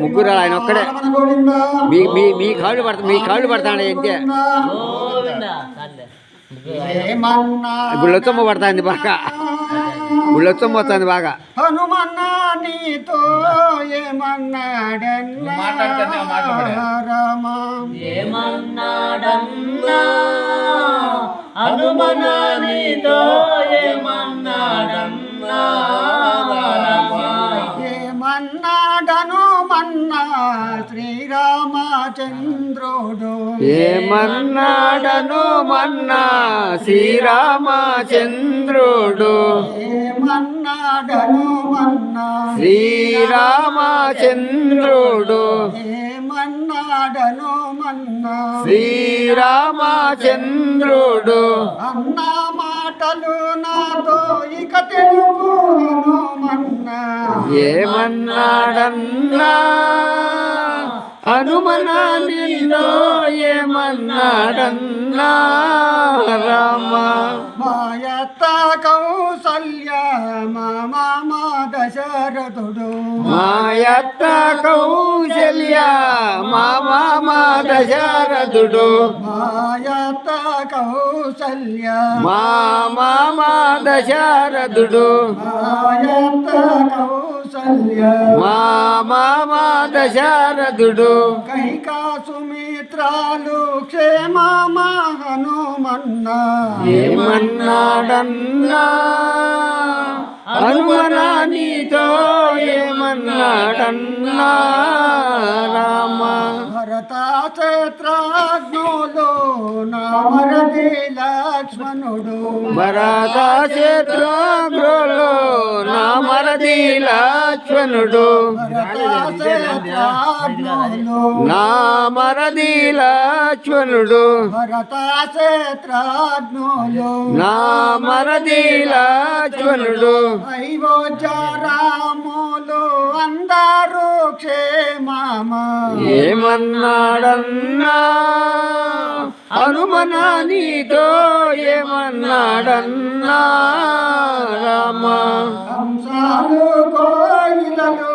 ముగ్గురు ఆయన ఒక్కడే మీ కాళ్ళు పడతాడు అంతే గుళ్ళొచ్చమ్మ పడుతుంది బాగా గుళ్ళొచ్చమ్మ వస్తుంది బాగా హనుమన్నా నీతో ఏమన్నాడన్నా హనుమన్నా నీతో ఏమన్నాడన్నా ఏమన్నాడను మన్నా శ్రీరామచంద్రుడు ఏమన్నాడను మన్నా శ్రీరామచంద్రుడు ఏమన్నాడను మన్నా శ్రీరామచంద్రుడు ఏమన్నాడను మన్నా శ్రీరామచంద్రుడు అన్న మాటలు నాతో ఇక తెలుపును మన్నా ఏమన్నాడన్నా హనుమనా నిన్ను ఏమన్నాడన్నా రామ మాయత్త కౌసల్య మామ దశరథుడు మాయత్త కౌశల్య మామ దశరథుడు మాయత్త కౌసల్య మామ దశరథుడు మాయత్త కౌసల్య మామ దశరథుడు కైకా సుమిత్రాలు క్షేమమ హనుమన్నా ఏమన్నాడన్నా హనుమనా నీతో ఏమన్నాడన్నా రామ భరత క్షేత్రాగ్నులు నామరది లక్ష్మణుడు భరత క్షేత్రాగ్నులు నామరది లక్ష్మణుడు నామరది లక్ష్మణుడు భరత క్షేత్రాగ్నులు నామరది లక్ష్మణుడు అయోధ్య రాములు అందరూ క్షేమమ ఏమన్నాడన్నా హనుమనా నీతో ఏమన్నాడన్నా రామ కంసాలు కోయిలలు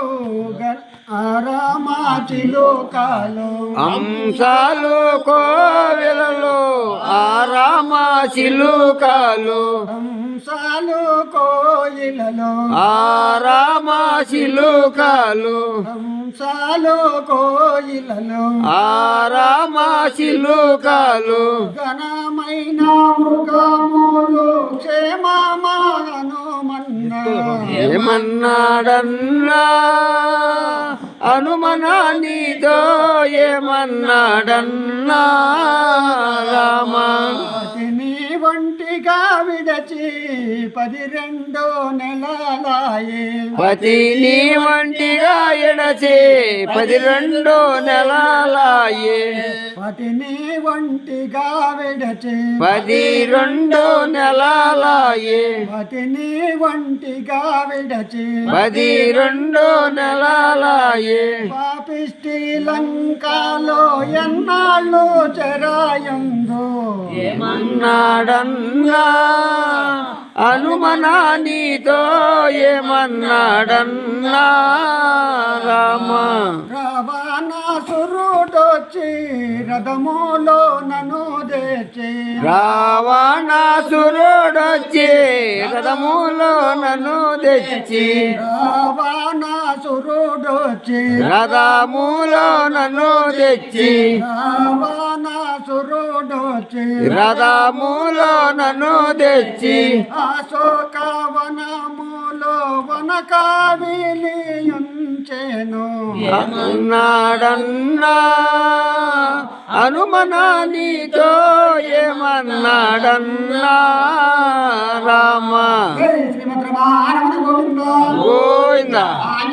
రామాచిలుకాలు అంశాలు కోవెలలో ఆరామశిలుకాలు కంసాలు కోయిలలో ఆరామశిలుకాలు కంసాలు కోయిలలో ఆరామశిలుకాలు ఘనమైన మృగములు క్షేమమాను మన్నా ఏమన్నాడన్నా హనుమనా నీతో ఏమన్నాడన్నా రామ నీ వంటిగా విడచి 12 నెలలాయే పతిని వంటిగా ఎడచి 12 నెలలాయే పతిని వంటిగా విడచి 12 నెలలాయే పతిని వంటిగా విడచి 12 నెలలాయే పాపిష్టి లంకలో ఎన్నాళ్ళు చెరాయందు ఏమన్నాడన్నా హనుమనా నీతో ఏమన్నాడన్నా రామ రావణాసురుడొచ్చి రథములో నన్ను తెచ్చి రావణాసురుడొచ్చి రథములో నన్ను తెచ్చి రావణాసురుడొచ్చి రథములో నన్ను తెచ్చి రావణాసురుడొచ్చి రథములో నన్ను తెచ్చి అశోకవనములో వనకావిలియుంచెను అన్నాడన్నా హనుమనా నీతో ఏమన్నాడన్నా రామ శ్రీమద్రమారమణ గోవింద గోవింద